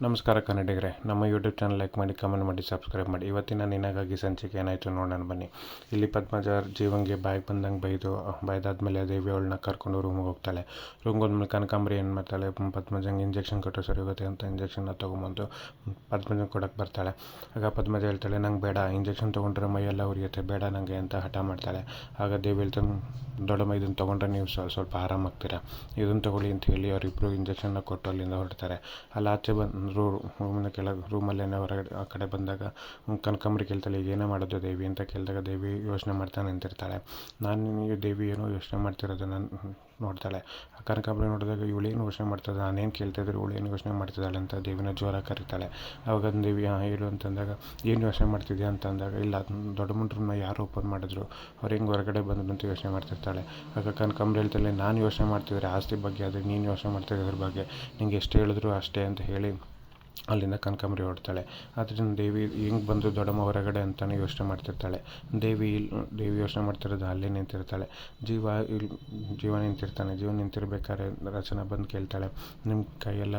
ನಮಸ್ಕಾರ ಕನ್ನಡಿಗರೇ, ನಮ್ಮ YouTube channel like ಮಾಡಿ, ಕಮೆಂಟ್ ಮಾಡಿ, ಸಬ್ಸ್ಕ್ರೈಬ್ ಮಾಡಿ. ಇವತ್ತಿನ ನಿನಗಾಗಿ ಸಂಚಿಕೆ ಏನಾಯಿತು ನೋಡೋಣ ಬನ್ನಿ. ಇಲ್ಲಿ ಪದ್ಮಜ ಜೀವಂಗೆ ಬಾಯಿಗೆ ಬಂದಂಗೆ ಬೈದಾದ್ಮೇಲೆ ದೇವಿ ಅವಳನ್ನ ಕರ್ಕೊಂಡು ರೂಮಿಗೆ ಹೋಗ್ತಾಳೆ. ರೂಮ್ಗೆ ಹೋದ್ಮೇಲೆ ಕನಕಾಂಬರಿ ಏನು ಮಾಡ್ತಾಳೆ, ಪದ್ಮಜಂಗೆ ಇಂಜೆಕ್ಷನ್ ಕೊಟ್ಟರೆ ಸರಿ ಹೋಗುತ್ತೆ ಅಂತ ಇಂಜೆಕ್ಷನ್ನ ತೊಗೊಂಬಂದು ಪದ್ಮಜಂಗೆ ಕೊಡೋಕ್ಕೆ ಬರ್ತಾಳೆ. ಆಗ ಪದ್ಮಜ ಹೇಳ್ತಾಳೆ, ನಂಗೆ ಬೇಡ, ಇಂಜೆಕ್ಷನ್ ತೊಗೊಂಡ್ರೆ ಮೈಯೆಲ್ಲ ಉರಿಯುತ್ತೆ, ಬೇಡ ನನಗೆ ಅಂತ ಹಠ ಮಾಡ್ತಾಳೆ. ಆಗ ದೇವಿ ಹೇಳ್ತಾನೆ, ದೊಡ್ಡಮ್ಮ ಇದನ್ನು ತೊಗೊಂಡ್ರೆ ನೀವು ಸ್ವಲ್ಪ ಆರಾಮಾಗ್ತೀರಾ, ಇದನ್ನು ತೊಗೊಳ್ಳಿ ಅಂತ ಹೇಳಿ ಅವರಿಬ್ಬರು ಇಂಜೆಕ್ಷನ್ನ ಕೊಟ್ಟು ಅಲ್ಲಿಂದ ಹೊರಡ್ತಾರೆ. ಅಲ್ಲಿ ಆಚೆ ರೂಮಿನ ಕೆಳಗೆ ರೂಮಲ್ಲೇನೆ ಹೊರಗಡೆ ಆ ಕಡೆ ಬಂದಾಗ ಕನಕಾಂಬರಿ ಕೇಳ್ತಾಳೆ, ಈಗ ಏನೇ ಮಾಡೋದು ದೇವಿ ಅಂತ ಕೇಳಿದಾಗ ದೇವಿ ಯೋಚನೆ ಮಾಡ್ತಾ ನಿಂತಿರ್ತಾಳೆ. ದೇವಿ ಏನೋ ಯೋಚನೆ ಮಾಡ್ತಿರೋದು ನಾನು ನೋಡ್ತಾಳೆ. ಕನಕಾಂಬರಿ ನೋಡಿದಾಗ ಇವಳೇನು ಯೋಚನೆ ಮಾಡ್ತಾಳೆ, ನಾನೇನು ಕೇಳ್ತಾಯಿದ್ರೆ ಇವಳೇನು ಯೋಚನೆ ಮಾಡ್ತಿದ್ದಾಳೆ ಅಂತ ದೇವಿನ ಜೋರಾಗಿ ಕರೀತಾಳೆ. ಅವಾಗ ದೇವಿ ಹೇಳು ಅಂತಂದಾಗ, ಏನು ಯೋಚನೆ ಮಾಡ್ತಿದ್ಯಾ ಅಂತಂದಾಗ, ಇಲ್ಲ ದೊಡ್ಡ ಮುಂಡ್ರನ್ನ ಯಾರು ಓಪನ್ ಮಾಡಿದ್ರು, ಅವ್ರು ಹೆಂಗೆ ಹೊರಗಡೆ ಬಂದರು ಅಂತ ಯೋಚನೆ ಮಾಡ್ತಿರ್ತಾಳೆ. ಆಗ ಕನಕಾಂಬರಿ ಹೇಳ್ತಾಳೆ, ನಾನು ಯೋಚನೆ ಮಾಡ್ತಿದ್ರೆ ಆಸ್ತಿ ಬಗ್ಗೆ, ಆದರೆ ನೀನು ಯೋಚನೆ ಮಾಡ್ತಿದ್ದ್ರ ಬಗ್ಗೆ, ನಿಂಗೆ ಎಷ್ಟು ಹೇಳಿದ್ರು ಅಷ್ಟೇ ಅಂತ ಹೇಳಿ ಅಲ್ಲಿಂದ ಕನಕಾಂಬರಿ ಹೊಡ್ತಾಳೆ. ಆದ್ದರಿಂದ ದೇವಿ ಹೆಂಗೆ ಬಂದು ದೊಡ್ಡಮ್ಮ ಹೊರಗಡೆ ಅಂತಲೇ ಯೋಚನೆ ಮಾಡ್ತಿರ್ತಾಳೆ. ದೇವಿ ಯೋಚನೆ ಮಾಡ್ತಿರೋದು ಅಲ್ಲೇ ನಿಂತಿರ್ತಾಳೆ. ಜೀವ ನಿಂತಿರ್ತಾನೆ. ಜೀವ ನಿಂತಿರ್ಬೇಕಾದ್ರೆ ರಚನಾ ಬಂದು ಕೇಳ್ತಾಳೆ, ನಿಮ್ಮ ಕೈಯೆಲ್ಲ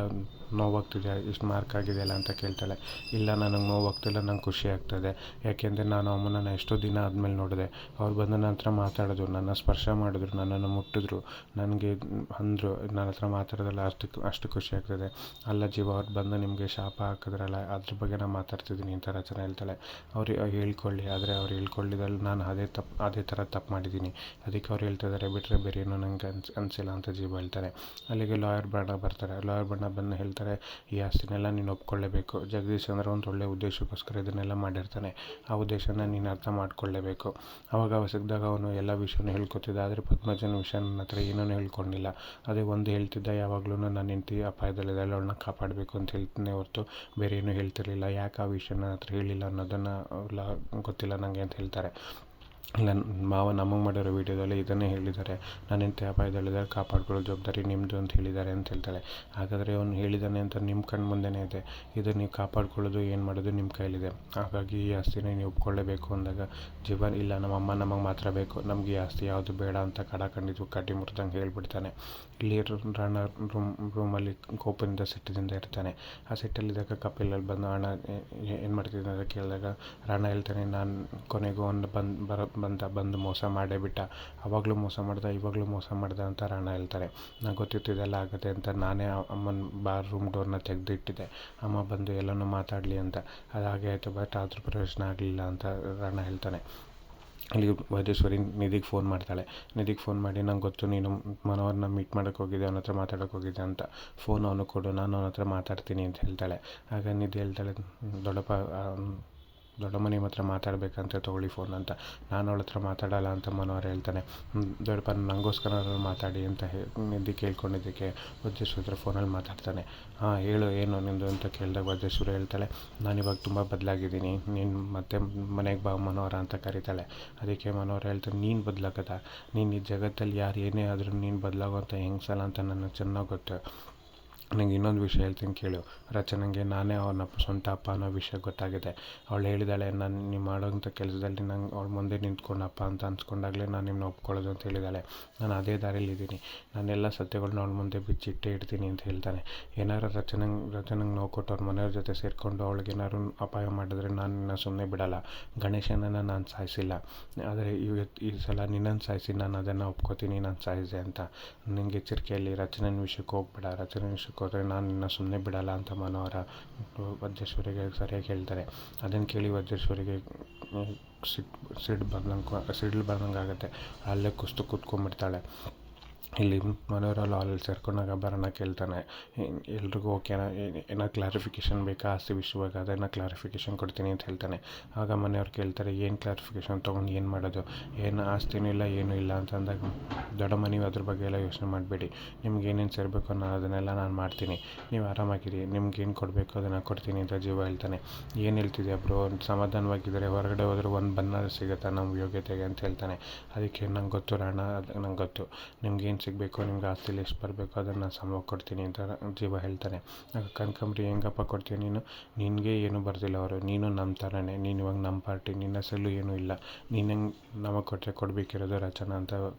ನೋವಾಗ್ತಿದೆ, ಇಷ್ಟು ಮಾರ್ಕ್ ಆಗಿದೆಯಲ್ಲ ಅಂತ ಕೇಳ್ತಾಳೆ. ಇಲ್ಲ, ನನಗೆ ನೋವಾಗ್ತಿಲ್ಲ, ನಂಗೆ ಖುಷಿ ಆಗ್ತದೆ. ಯಾಕೆಂದರೆ ನಾನು ಅಮ್ಮನನ್ನು ಎಷ್ಟೋ ದಿನ ಆದಮೇಲೆ ನೋಡಿದೆ. ಅವ್ರು ಬಂದ ನಂತರ ಮಾತಾಡಿದ್ರು, ನನ್ನ ಸ್ಪರ್ಶ ಮಾಡಿದ್ರು, ನನ್ನನ್ನು ಮುಟ್ಟಿದ್ರು, ನನಗೆ ಅಂದರು, ನನ್ನ ಹತ್ರ ಮಾತಾಡೋದಲ್ಲ, ಅಷ್ಟು ಖುಷಿ ಆಗ್ತದೆ. ಅಲ್ಲ ಜೀವ, ಅವ್ರು ಬಂದು ನಿಮಗೆ ಶಾಪ ಹಾಕಿದ್ರಲ್ಲ, ಅದ್ರ ಬಗ್ಗೆ ನಾನು ಮಾತಾಡ್ತಿದ್ದೀನಿ ಅಂತ ರಚನೆ ಹೇಳ್ತಾಳೆ. ಅವ್ರು ಹೇಳ್ಕೊಳ್ಳಿ, ಆದರೆ ಅವ್ರು ಹೇಳ್ಕೊಳ್ಳಿದಲ್ಲಿ ನಾನು ಅದೇ ಥರ ತಪ್ಪು ಮಾಡಿದ್ದೀನಿ, ಅದಕ್ಕೆ ಅವ್ರು ಹೇಳ್ತಿದ್ದಾರೆ, ಬಿಟ್ಟರೆ ಬೇರೆ ಏನೋ ನಂಗೆ ಅನಿಸಿಲ್ಲ ಅಂತ ಜೀವ ಹೇಳ್ತಾರೆ. ಅಲ್ಲಿಗೆ ಲಾಯರ್ ಬಣ್ಣ ಬರ್ತಾರೆ. ಲಾಯರ್ ಬಣ್ಣ ಬಂದು ಹೇಳ್ತಾರೆ, ಈ ಆಸ್ತಿನೆಲ್ಲ ನೀನು ಒಪ್ಕೊಳ್ಳೇಬೇಕು. ಜಗದೀಶ್ ಅಂದರೆ ಒಂದು ಒಳ್ಳೆಯ ಉದ್ದೇಶಕ್ಕೋಸ್ಕರ ಇದನ್ನೆಲ್ಲ ಮಾಡಿರ್ತಾನೆ, ಆ ಉದ್ದೇಶನ ನೀನು ಅರ್ಥ ಮಾಡ್ಕೊಳ್ಳೇಬೇಕು. ಅವಾಗ ಸಿಕ್ಕಿದಾಗ ಅವನು ಎಲ್ಲ ವಿಷಯನೂ ಹೇಳ್ಕೊತಿದ್ದ, ಆದರೆ ಪದ್ಮಜನ ವಿಷಯ ನನ್ನ ಹತ್ರ ಏನೂ ಹೇಳ್ಕೊಂಡಿಲ್ಲ. ಅದೇ ಒಂದು ಹೇಳ್ತಿದ್ದ, ಯಾವಾಗಲೂ ನನ್ನ ಹೆಂಡತಿ ಅಪಾಯದಲ್ಲಿದ್ದಾಳೆ, ಅವಳನ್ನ ಕಾಪಾಡಬೇಕು ಅಂತ ಹೇಳ್ತೀನಿ ಹೊರತು ಬೇರೆ ಏನೂ ಹೇಳ್ತಿರ್ಲಿಲ್ಲ. ಯಾಕೆ ಆ ವಿಷಯ ನನ್ನ ಹತ್ರ ಹೇಳಿಲ್ಲ ಅನ್ನೋದನ್ನು ಗೊತ್ತಿಲ್ಲ ನನಗೆ ಅಂತ ಹೇಳ್ತಾರೆ. ಇಲ್ಲ, ಮಾವ ನಮಗೆ ಮಾಡಿರೋ ವೀಡಿಯೋದಲ್ಲಿ ಇದನ್ನೇ ಹೇಳಿದ್ದಾರೆ, ನನ್ನ ಹೆಂಡತಿ ಅಪಾಯದಲ್ಲಿದ್ದಾರೆ, ಕಾಪಾಡ್ಕೊಳ್ಳೋ ಜವಾಬ್ದಾರಿ ನಿಮ್ಮದು ಅಂತ ಹೇಳಿದ್ದಾರೆ ಅಂತ ಹೇಳ್ತಾಳೆ. ಹಾಗಾದರೆ ಅವನು ಹೇಳಿದ್ದಾನೆ ಅಂತ ನಿಮ್ಮ ಕಣ್ಣು ಮುಂದೆನೇ ಇದೆ, ಇದು ನೀವು ಕಾಪಾಡ್ಕೊಳ್ಳೋದು ಏನು ಮಾಡೋದು ನಿಮ್ಮ ಕೈಲಿದೆ, ಹಾಗಾಗಿ ಈ ಆಸ್ತಿನ ನೀವು ಒಪ್ಕೊಳ್ಳೇಬೇಕು ಅಂದಾಗ ಜೀವನ್, ಇಲ್ಲ ನಮ್ಮಮ್ಮ ನಮಗೆ ಮಾತ್ರ ಬೇಕು, ನಮಗೆ ಈ ಆಸ್ತಿ ಯಾವುದು ಬೇಡ ಅಂತ ಕಡಾಖಂಡಿತು ಕಡ್ಡಿ ಮುರಿದಂಗೆ ಹೇಳ್ಬಿಡ್ತಾನೆ. ಇಲ್ಲಿ ರಾಣ ರೂಮಲ್ಲಿ ಕೋಪದಿಂದ ಸಿಟ್ಟದಿಂದ ಇರ್ತಾನೆ. ಆ ಸಿಟ್ಟಲ್ಲಿದ್ದಾಗ ಕಪಿಲಲ್ಲಿ ಬಂದು ಹಣ ಏನು ಮಾಡ್ತಿದ್ದೆ ಅಂತ ಕೇಳಿದಾಗ ರಾಣ ಹೇಳ್ತಾನೆ, ನಾನು ಕೊನೆಗೂ ಒಂದು ಬಂದು ಮೋಸ ಮಾಡೇ ಬಿಟ್ಟ, ಅವಾಗಲೂ ಮೋಸ ಮಾಡ್ದೆ, ಇವಾಗಲೂ ಮೋಸ ಮಾಡ್ದೆ ಅಂತ ರಾಣ ಹೇಳ್ತಾರೆ. ನಂಗೆ ಗೊತ್ತಿತ್ತು ಇದೆಲ್ಲ ಆಗುತ್ತೆ ಅಂತ, ನಾನೇ ಅಮ್ಮನ ರೂಮ್ ಡೋರ್ನ ತೆಗೆದಿಟ್ಟಿದ್ದೆ, ಅಮ್ಮ ಬಂದು ಎಲ್ಲನೂ ಮಾತಾಡಲಿ ಅಂತ. ಅದು ಹಾಗೆ ಆಯಿತು, ಬಟ್ ಆದರೂ ಪ್ರಯೋಜನ ಆಗಲಿಲ್ಲ ಅಂತ ರಾಣ ಹೇಳ್ತಾನೆ. ಅಲ್ಲಿ ವೈದೇಶ್ವರಿ ನಿಧಿಗೆ ಫೋನ್ ಮಾಡ್ತಾಳೆ. ನಿಧಿಗೆ ಫೋನ್ ಮಾಡಿ, ನಂಗೆ ಗೊತ್ತು ನೀನು ಮನೋಹರ್ನ ಮೀಟ್ ಮಾಡೋಕ್ಕೆ ಹೋಗಿದ್ದೆ, ಅವನ ಹತ್ರ ಮಾತಾಡೋಕ್ಕೆ ಹೋಗಿದ್ದೆ ಅಂತ, ಫೋನ್ ಅವನು ಕೊಡು, ನಾನು ಅವನ ಹತ್ರ ಮಾತಾಡ್ತೀನಿ ಅಂತ ಹೇಳ್ತಾಳೆ. ಆಗ ನಿಧಿ ಹೇಳ್ತಾಳೆ, ದೊಡ್ಡಮ್ಮ ನಿಮ್ಮ ಹತ್ರ ಮಾತಾಡಬೇಕಂತ ತೊಗೊಳ್ಳಿ ಫೋನ್ ಅಂತ. ನಾನು ಅವಳ ಹತ್ರ ಮಾತಾಡಲ್ಲ ಅಂತ ಮನೋಹರ್ ಹೇಳ್ತಾನೆ. ದೊಡ್ಡಪ್ಪ ನನಗೋಸ್ಕರ ಮಾತಾಡಿ ಅಂತ ನಿಧಿ ಕೇಳ್ಕೊಂಡಿದ್ದಕ್ಕೆ ವಜ್ರೇಶ್ವರಿ ಹತ್ರ ಫೋನಲ್ಲಿ ಮಾತಾಡ್ತಾನೆ. ಹೇಳು ಏನು ನಿಂದು ಅಂತ ಕೇಳಿದಾಗ ವಜ್ರೇಶ್ವರಿ ಹೇಳ್ತಾಳೆ, ನಾನಿವಾಗ ತುಂಬ ಬದಲಾಗಿದ್ದೀನಿ, ನೀನು ಮತ್ತೆ ಮನೆಗೆ ಬಾ ಮನೋಹರ ಅಂತ ಕರೀತಾಳೆ. ಅದಕ್ಕೆ ಮನೋಹರ ಹೇಳ್ತಾನೆ, ನೀನು ಬದಲಾಗದ, ನೀನು ಈ ಜಗತ್ತಲ್ಲಿ ಯಾರು ಏನೇ ಆದರೂ ನೀನು ಬದಲಾಗುವಂಥ ಹೆಂಗಸಲ್ಲ ಅಂತ ನನಗೆ ಚೆನ್ನಾಗಿ ಗೊತ್ತು. ನನಗೆ ಇನ್ನೊಂದು ವಿಷಯ ಹೇಳ್ತೀನಿ ಕೇಳು, ರಚನೆಗೆ ನಾನೇ ಅವನ ಸ್ವಂತ ಅಪ್ಪ ಅನ್ನೋ ವಿಷಯ ಗೊತ್ತಾಗಿದೆ. ಅವಳು ಹೇಳಿದಾಳೆ, ನಾನು ನೀವು ಮಾಡೋಂಥ ಕೆಲಸದಲ್ಲಿ ನಂಗೆ ಅವಳ ಮುಂದೆ ನಿಂತ್ಕೊಂಡು ಅಪ್ಪ ಅಂತ ಅನ್ಸ್ಕೊಂಡಾಗಲೇ ನಾನು ನಿಮ್ಮನ್ನ ಒಪ್ಕೊಳ್ಳೋದು ಅಂತ ಹೇಳಿದಾಳೆ. ನಾನು ಅದೇ ದಾರಿಯಲ್ಲಿದ್ದೀನಿ, ನಾನೆಲ್ಲ ಸತ್ಯಗಳನ್ನ ಅವಳ ಮುಂದೆ ಬಿಚ್ಚಿಟ್ಟೇ ಇಡ್ತೀನಿ ಅಂತ ಹೇಳ್ತಾನೆ. ಏನಾರು ರಚನೆಗೆ ನೋವು ಕೊಟ್ಟು ಅವ್ರ ಮನೆಯವ್ರ ಜೊತೆ ಸೇರಿಕೊಂಡು ಅವಳಿಗೇನಾದ್ರು ಅಪಾಯ ಮಾಡಿದ್ರೆ ನಾನು ನಿನ್ನ ಸುಮ್ಮನೆ ಬಿಡಲ್ಲ. ಗಣೇಶನನ್ನು ನಾನು ಸಾಯಿಸಿಲ್ಲ, ಆದರೆ ಈ ಸಲ ನಿನ್ನನ್ನು ಸಾಯಿಸಿ ನಾನು ಅದನ್ನು ಒಪ್ಕೋತೀನಿ, ನಾನು ಸಾಯಿಸಿದೆ ಅಂತ. ನಿನಗೆ ಎಚ್ಚರಿಕೆಯಲ್ಲಿ ರಚನೆ ವಿಷಯಕ್ಕೆ ಹೋಗ್ಬೇಡ, ರಚನೆ ವಿಷಯಕ್ಕೆ ಹೋದರೆ ನಾನು ನಿನ್ನ ಸುಮ್ಮನೆ ಬಿಡಲ್ಲ ಅಂತ ಮನೋಹರ ವಜ್ರೇಶ್ವರಿಗೆ ಸರಿಯಾಗಿ ಹೇಳ್ತಾರೆ. ಅದನ್ನು ಕೇಳಿ ವಜ್ರೇಶ್ವರಿಗೆ ಸಿಡ್ಲು ಬರ್ದಂಗೆ ಆಗುತ್ತೆ. ಅಲ್ಲೇ ಕೂತ್ಕೊಂಡ್ಬಿಡ್ತಾಳೆ. ಇಲ್ಲಿ ಮನೋಹರಲ್ಲಿ ಹಾಲಲ್ಲಿ ಸೇರ್ಕೊಂಡಾಗ ಬರೋಣ ಕೇಳ್ತಾನೆ, ಎಲ್ರಿಗೂ ಓಕೆನಾ, ಏನೋ ಕ್ಲಾರಿಫಿಕೇಷನ್ ಬೇಕಾ ಆಸ್ತಿ ವಿಷಯವಾಗಿ, ಅದನ್ನು ಕ್ಲಾರಿಫಿಕೇಷನ್ ಕೊಡ್ತೀನಿ ಅಂತ ಹೇಳ್ತಾನೆ. ಆಗ ಮನೆಯವ್ರು ಕೇಳ್ತಾರೆ, ಏನು ಕ್ಲಾರಿಫಿಕೇಷನ್ ತೊಗೊಂಡು ಏನು ಮಾಡೋದು, ಏನು ಆಸ್ತಿನೂ ಇಲ್ಲ ಏನೂ ಇಲ್ಲ ಅಂತ ಅಂದಾಗ, ದೊಡ್ಡಮ್ಮ ನೀವು ಅದ್ರ ಬಗ್ಗೆ ಎಲ್ಲ ಯೋಚನೆ ಮಾಡಬೇಡಿ, ನಿಮ್ಗೆ ಏನೇನು ಸೇರಬೇಕು ಅನ್ನೋ ಅದನ್ನೆಲ್ಲ ನಾನು ಮಾಡ್ತೀನಿ, ನೀವು ಆರಾಮಾಗಿರಿ, ನಿಮ್ಗೇನು ಕೊಡಬೇಕು ಅದನ್ನು ಕೊಡ್ತೀನಿ ಅಂತ ಜೀವ ಹೇಳ್ತಾನೆ. ಏನು ಹೇಳ್ತಿದ್ಯಾ ಬ್ರೋ, ಸಮಾಧಾನವಾಗಿದ್ದರೆ ಹೊರಗಡೆ ಹೋದ್ರೆ ಒಂದು ಬಣ್ಣ ಸಿಗುತ್ತಾ ನಮ್ಮ ಯೋಗ್ಯತೆಗೆ ಅಂತ ಹೇಳ್ತಾನೆ. ಅದಕ್ಕೆ ನಂಗೆ ಗೊತ್ತು ರಾಣ, ಅದು ನಂಗೆ ಗೊತ್ತು, ನಿಮ್ಗೇನು ಸಿಗಬೇಕು, ನಿಮ್ಗೆ ಆಸ್ತಿಲಿ ಎಷ್ಟು ಬರಬೇಕು ಅದನ್ನು ಸಮವಾಗಿ ಕೊಡ್ತೀನಿ ಅಂತ ಜೀವ ಹೇಳ್ತಾನೆ. ಆಗ ಕನಕಾಂಬರಿ, ಹೆಂಗಪ್ಪ ಕೊಡ್ತೀಯ ನೀನು, ನಿನಗೆ ಏನೂ ಬರ್ದಿಲ್ಲ ಅವರು, ನೀನು ನಮ್ಮ ಥರನೇ, ನೀನು ಇವಾಗ ನಮ್ಮ ಪಾರ್ಟಿ, ನಿನ್ನ ಹೆಸರಲ್ಲೂ ಏನೂ ಇಲ್ಲ, ನೀನು ಹೆಂಗೆ ನಮಗೆ ಕೊಟ್ಟರೆ ಕೊಡಬೇಕಿರೋದು ರಚನಾ ಅಂತ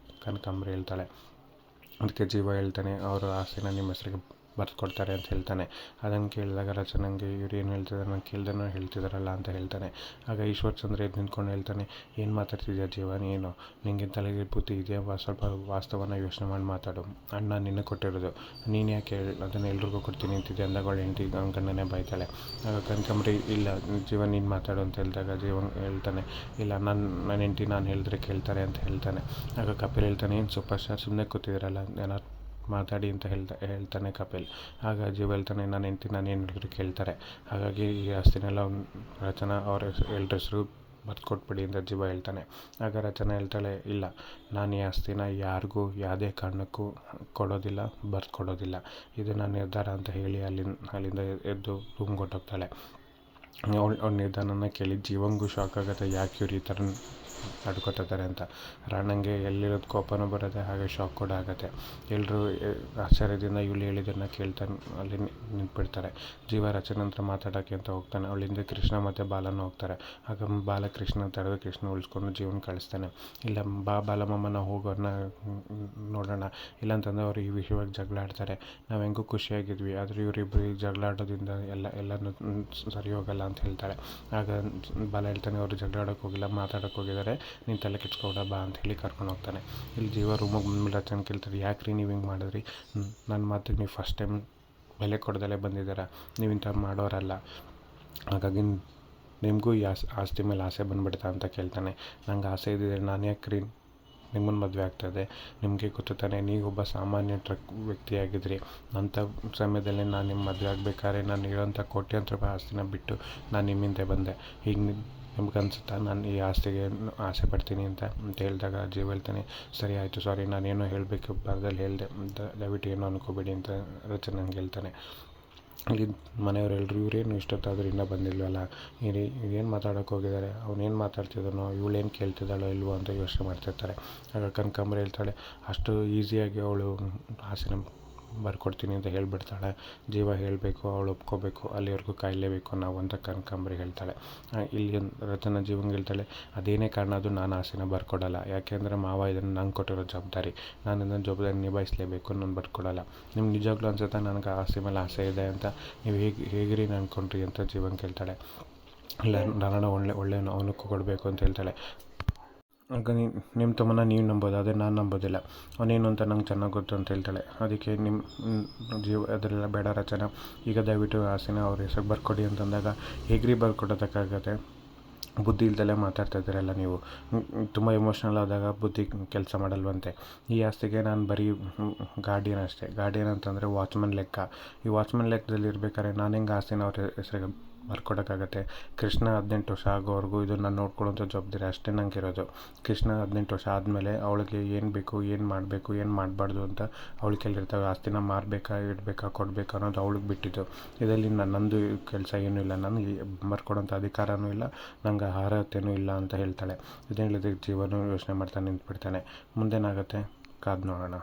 ಕನಕಾಂಬರಿ ಹೇಳ್ತಾಳೆ. ಅದಕ್ಕೆ ಜೀವ ಹೇಳ್ತಾನೆ, ಅವರು ಆಸ್ತಿನ ನಿಮ್ಮ ಹೆಸರಿಗೆ ಬರ್ಕೊಡ್ತಾರೆ ಅಂತ ಹೇಳ್ತಾನೆ. ಅದನ್ನು ಕೇಳಿದಾಗ ರಚನೆಗೆ ಇವ್ರು ಏನು ಹೇಳ್ತಿದ್ದಾರೆ, ನಾನು ಕೇಳ್ದನೋ ಹೇಳ್ತಿದ್ದಾರಲ್ಲ ಅಂತ ಹೇಳ್ತಾನೆ. ಆಗ ಈಶ್ವರ್ ಎದ್ದು ನಿಂತ್ಕೊಂಡು ಹೇಳ್ತಾನೆ, ಏನು ಮಾತಾಡ್ತಿದ್ಯಾ ಜೀವ ನೀನು, ನಿಂಗೆ ತಲೆಗೆ ಬುದ್ಧಿ ಇದೆಯಾ, ಸ್ವಲ್ಪ ವಾಸ್ತವನ ಯೋಚನೆ ಮಾಡಿ ಮಾತಾಡು. ಅಣ್ಣ ನಿನ್ನ ಕೊಟ್ಟಿರೋದು, ನೀನು ಯಾಕೆ ಅದನ್ನು ಎಲ್ರಿಗೂ ಕೊಡ್ತೀನಿ ಅಂತಿದ್ದೆ ಅಂದಾಗ ಹೆಂಡತಿ ಗಂಡನೇ ಬಾಯ್ತಾಳೆ. ಆಗ ಕನಕಾಂಬರಿ ಇಲ್ಲ ಜೀವ ನೀನು ಮಾತಾಡು ಅಂತ ಹೇಳಿದಾಗ ಜೀವನ್ ಹೇಳ್ತಾನೆ, ಇಲ್ಲ ನನ್ನ ಹೆಂಡತಿ ನಾನು ಹೇಳಿದ್ರೆ ಕೇಳ್ತಾರೆ ಅಂತ ಹೇಳ್ತಾನೆ. ಆಗ ಕಪಿಲ್ ಹೇಳ್ತಾನೆ, ಏನು ಸೂಪರ್ ಸ್ಟಾರ್ ಸುಮ್ಮನೆ ಕೂತಿದ್ದೀರಲ್ಲ, ಏನಾರು ಮಾತಾಡಿ ಅಂತ ಹೇಳ್ತಾನೆ ಕಪಿಲ್. ಆಗ ಜೀವ ಹೇಳ್ತಾನೆ, ನಾನು ಹೆಂಡ್ತಿ ನಾನು ಏನು ಹೇಳಿದ್ರು ಕೇಳ್ತಾರೆ, ಹಾಗಾಗಿ ಈ ಆಸ್ತಿನೆಲ್ಲ ರಚನಾ ಅವ್ರ ಎಲ್ಲರ ಹೆಸರು ಬರ್ದು ಕೊಟ್ಬಿಡಿ ಅಂತ ಜೀವ ಹೇಳ್ತಾನೆ. ಆಗ ರಚನಾ ಹೇಳ್ತಾಳೆ, ಇಲ್ಲ ನಾನು ಈ ಆಸ್ತಿನ ಯಾರಿಗೂ ಯಾವುದೇ ಕಾರಣಕ್ಕೂ ಕೊಡೋದಿಲ್ಲ, ಬರ್ದು ಕೊಡೋದಿಲ್ಲ, ಇದು ನನ್ನ ನಿರ್ಧಾರ ಅಂತ ಹೇಳಿ ಅಲ್ಲಿಂದ ಎದ್ದು ರೂಮ್ಗೆ ಹೊಟ್ಟೋಗ್ತಾಳೆ. ಅವ್ಳ ನಿರ್ಧಾರನ ಕೇಳಿ ಜೀವಂಗೂ ಶಾಕ್ ಆಗುತ್ತೆ, ಯಾಕೆ ಇವ್ರು ಈ ಥರ ನಡ್ಕೋತಿದ್ದಾರೆ ಅಂತ. ರಾಣಂಗೆ ಎಲ್ಲಿರೋದು ಕೋಪನೂ ಬರುತ್ತೆ, ಹಾಗೆ ಶಾಕ್ ಕೂಡ ಆಗುತ್ತೆ. ಎಲ್ಲರೂ ಆಶ್ಚರ್ಯದಿಂದ ಇವಳು ಹೇಳಿದ್ದನ್ನು ಕೇಳ್ತಾನೆ ಅಲ್ಲಿ ನಿಂತ್ಬಿಡ್ತಾರೆ. ಜೀವ ರಚನೆ ಹತ್ರ ಮಾತಾಡೋಕ್ಕೆ ಅಂತ ಹೋಗ್ತಾನೆ. ಅವಳಿಂದ ಕೃಷ್ಣ ಮತ್ತು ಬಾಲನ ಹೋಗ್ತಾರೆ. ಆಗ ಬಾಲ ಕೃಷ್ಣ ತಡೆದು ಕೃಷ್ಣ ಉಳಿಸ್ಕೊಂಡು ಜೀವನ ಕಳಿಸ್ತಾನೆ. ಇಲ್ಲ ಬಾಲಮ್ಮ ನಾವು ಹೋಗೋರನ್ನ ನೋಡೋಣ, ಇಲ್ಲಾಂತಂದ್ರೆ ಅವರು ಈ ವಿಷಯವಾಗಿ ಜಗಳ ಆಡ್ತಾರೆ, ನಾವು ಹೆಂಗೂ ಖುಷಿಯಾಗಿದ್ವಿ, ಆದರೆ ಇವರಿಬ್ಬರು ಜಗಳ ಆಡೋದ್ರಿಂದ ಎಲ್ಲನೂ ಸರಿ ಹೋಗಲ್ಲ ಅಂತ ಹೇಳ್ತಾಳೆ. ಆಗ ಬಾಲ ಹೇಳ್ತಾನೆ, ಅವರು ಜಗಳ ಆಡೋಕ್ಕೆ ಹೋಗಿಲ್ಲ, ಮಾತಾಡೋಕ್ಕೆ ಹೋಗಿದ್ದಾರೆ, ನೀನು ತಲೆ ಕೆಡ್ಸ್ಕೊಬೇಡ ಬಾ ಅಂತ ಹೇಳಿ ಕರ್ಕೊಂಡು ಹೋಗ್ತಾನೆ. ಇಲ್ಲಿ ಜೀವ ರೂಮಿಗೆ ಬಂದ್ಮೇಲೆ ರಚನೆ ಕೇಳ್ತಾರೆ, ಯಾಕೆ ರೀ ನೀವು ಹಿಂಗೆ ಮಾಡಿದ್ರಿ, ನನ್ನ ಮಾತಿಗೆ ನೀವು ಫಸ್ಟ್ ಟೈಮ್ ಬೆಲೆ ಕೊಡ್ದಲೇ ಬಂದಿದ್ದೀರ, ನೀವು ಇಂಥ ಮಾಡೋರಲ್ಲ, ಹಾಗಾಗಿ ನಿಮಗೂ ಈ ಆಸ್ತಿ ಮೇಲೆ ಆಸೆ ಬಂದುಬಿಡ್ತಾ ಅಂತ ಕೇಳ್ತಾನೆ. ನಂಗೆ ಆಸೆ ಇದ್ದಿದ್ರೆ ನಾನು ಯಾಕೆ ರೀ ನಿಮ್ಮನ್ನು ಮದುವೆ ಆಗ್ತಾಯಿದ್ದೆ, ನಿಮಗೆ ಗೊತ್ತು ತಾನೆ, ನೀವೊಬ್ಬ ಸಾಮಾನ್ಯ ವ್ಯಕ್ತಿಯಾಗಿದ್ರಿ, ಅಂಥ ಸಮಯದಲ್ಲಿ ನಾನು ನಿಮ್ಮ ಮದುವೆ ಆಗಬೇಕಾದ್ರೆ ನಾನು ಇರೋಂಥ ಕೋಟ್ಯಾಂತರ ರೂಪಾಯಿ ಆಸ್ತಿನ ಬಿಟ್ಟು ನಾನು ನಿಮ್ಮಿಂದ ಬಂದೆ, ಈಗ ನಿಮ್ಗೆ ಅನ್ಸುತ್ತಾ ನಾನು ಈ ಆಸ್ತಿಗೆ ಆಸೆ ಪಡ್ತೀನಿ ಅಂತ ಹೇಳಿದಾಗ ಜೀವ ಹೇಳ್ತಾನೆ, ಸರಿ ಆಯಿತು, ಸಾರಿ ನಾನೇನೋ ಹೇಳಬೇಕು ಬರದಲ್ಲಿ ಹೇಳಿದೆ, ದಯವಿಟ್ಟು ಏನೋ ಅನ್ಕೋಬೇಡಿ ಅಂತ ರಚನೆ ನಂಗೆ ಹೇಳ್ತಾನೆ. ಇಲ್ಲಿ ಮನೆಯವರೆಲ್ಲರೂ ಇವ್ರೇನು ಇಷ್ಟೊತ್ತಾದರೂ ಇನ್ನೂ ಬಂದಿಲ್ವಲ್ಲ, ಏನು ಮಾತಾಡೋಕೆ ಹೋಗಿದ್ದಾರೆ, ಅವನೇನು ಮಾತಾಡ್ತಿದ್ದಾನೋ, ಇವಳೇನು ಕೇಳ್ತಿದ್ದಾಳೋ ಇಲ್ವೋ ಅಂತ ಯೋಚನೆ ಮಾಡ್ತಿರ್ತಾರೆ. ಆಗ ಕನಕಾಂಬರಿ ಹೇಳ್ತಾಳೆ, ಅಷ್ಟು ಈಸಿಯಾಗಿ ಅವಳು ಆಸೆನ ಬರ್ಕೊಡ್ತೀನಿ ಅಂತ ಹೇಳಿಬಿಡ್ತಾಳೆ. ಜೀವ ಹೇಳಬೇಕು, ಅವಳು ಒಪ್ಕೋಬೇಕು, ಅಲ್ಲಿವರೆಗೂ ಕಾಯಲೇಬೇಕು ನಾವು ಅಂತ ಕನಕಾಂಬರಿ ಹೇಳ್ತಾಳೆ. ಇಲ್ಲಿ ರಚನಾ ಜೀವಂಗೆ ಹೇಳ್ತಾಳೆ, ಅದೇನೇ ಕಾರಣ ಅದು ನಾನು ಆಸೆನ ಬರ್ಕೊಡಲ್ಲ, ಯಾಕೆಂದರೆ ಮಾವ ಇದನ್ನು ನಂಗೆ ಕೊಟ್ಟಿರೋ ಜವಾಬ್ದಾರಿ, ನಾನು ಇದನ್ನು ಜವಾಬ್ದಾರಿ ನಿಭಾಯಿಸಲೇಬೇಕು, ನಾನು ಬರ್ಕೊಡಲ್ಲ. ನಿಮ್ಗೆ ನಿಜವಾಗ್ಲೂ ಅನ್ಸುತ್ತೆ ನನಗೆ ಆಸೆ ಮೇಲೆ ಆಸೆ ಇದೆ ಅಂತ, ನೀವು ಹೇಗಿರಿ ಅನ್ಕೊಂಡ್ರಿ ಅಂತ ಜೀವನ್ ಕೇಳ್ತಾಳೆ. ಇಲ್ಲ ನಾನು ಒಳ್ಳೆ ಅವನಕ್ಕೂ ಕೊಡಬೇಕು ಅಂತ ಹೇಳ್ತಾಳೆ. ಆಗ ನಿಮ್ಮ ತಮ್ಮನ ನೀವು ನಂಬೋದು, ಅದೇ ನಾನು ನಂಬೋದಿಲ್ಲ, ಅವನೇನು ಅಂತ ನಂಗೆ ಚೆನ್ನಾಗಿ ಗೊತ್ತು ಅಂತ ಹೇಳ್ತಾಳೆ. ಅದಕ್ಕೆ ನಿಮ್ಮ ಜೀವ ಅದರೆಲ್ಲ ಬೇಡ ರಚನೆ, ಈಗ ದಯವಿಟ್ಟು ಆಸೆನ ಅವ್ರ ಹೆಸರು ಬರ್ಕೊಡಿ ಅಂತಂದಾಗ, ಹೇಗ್ರಿ ಬರ್ಕೊಡೋದಕ್ಕಾಗತ್ತೆ, ಬುದ್ಧಿ ಇಲ್ದಲೇ ಮಾತಾಡ್ತಾ ಇದ್ದೀರಲ್ಲ ನೀವು, ತುಂಬ ಎಮೋಷ್ನಲ್ ಆದಾಗ ಬುದ್ಧಿ ಕೆಲಸ ಮಾಡಲ್ವಂತೆ. ಈ ಆಸ್ತಿಗೆ ನಾನು ಬರೀ ಗಾರ್ಡಿಯನ್ ಅಷ್ಟೇ, ಗಾರ್ಡಿಯನ್ ಅಂತಂದರೆ ವಾಚ್ಮನ್ ಲೆಕ್ಕ. ಈ ವಾಚ್ಮನ್ ಲೆಕ್ಕದಲ್ಲಿ ಇರ್ಬೇಕಾದ್ರೆ ನಾನು ಹೆಂಗೆ ಆಸ್ತಿನ ಅವ್ರ ಹೆಸರಿಗೆ ಬರ್ಕೊಡೋಕ್ಕಾಗತ್ತೆ. ಕೃಷ್ಣ 18 ವರ್ಷ ಆಗೋವರೆಗೂ ಇದನ್ನು ನೋಡ್ಕೊಳ್ಳೋಂಥ ಜವಾಬ್ದಾರಿ ಅಷ್ಟೇ ನಂಗೆ ಇರೋದು. ಕೃಷ್ಣ 18 ವರ್ಷ ಆದಮೇಲೆ ಅವಳಿಗೆ ಏನು ಬೇಕು, ಏನು ಮಾಡಬೇಕು, ಏನು ಮಾಡಬಾರ್ದು ಅಂತ ಅವಳು ಕೇಳಿರ್ತಾವೆ. ಆಸ್ತಿನ ಮಾರಬೇಕಾ, ಇಡಬೇಕಾ, ಕೊಡಬೇಕಾ ಅನ್ನೋದು ಅವಳಿಗೆ ಬಿಟ್ಟಿದ್ದು. ಇದರಲ್ಲಿ ನಂದು ಕೆಲಸ ಏನೂ ಇಲ್ಲ, ನನಗೆ ಬರ್ಕೊಡೋಂಥ ಅಧಿಕಾರನೂ ಇಲ್ಲ, ನಂಗೆ ಅರ್ಹತೆಯೂ ಇಲ್ಲ ಅಂತ ಹೇಳ್ತಾಳೆ. ಇದನ್ನು ಹೇಳಿದಕ್ಕೆ ಜೀವನೂ ಯೋಚನೆ ಮಾಡ್ತಾ ನಿಂತ್ಬಿಡ್ತಾನೆ. ಮುಂದೇನಾಗುತ್ತೆ ಕಾದು ನೋಡೋಣ.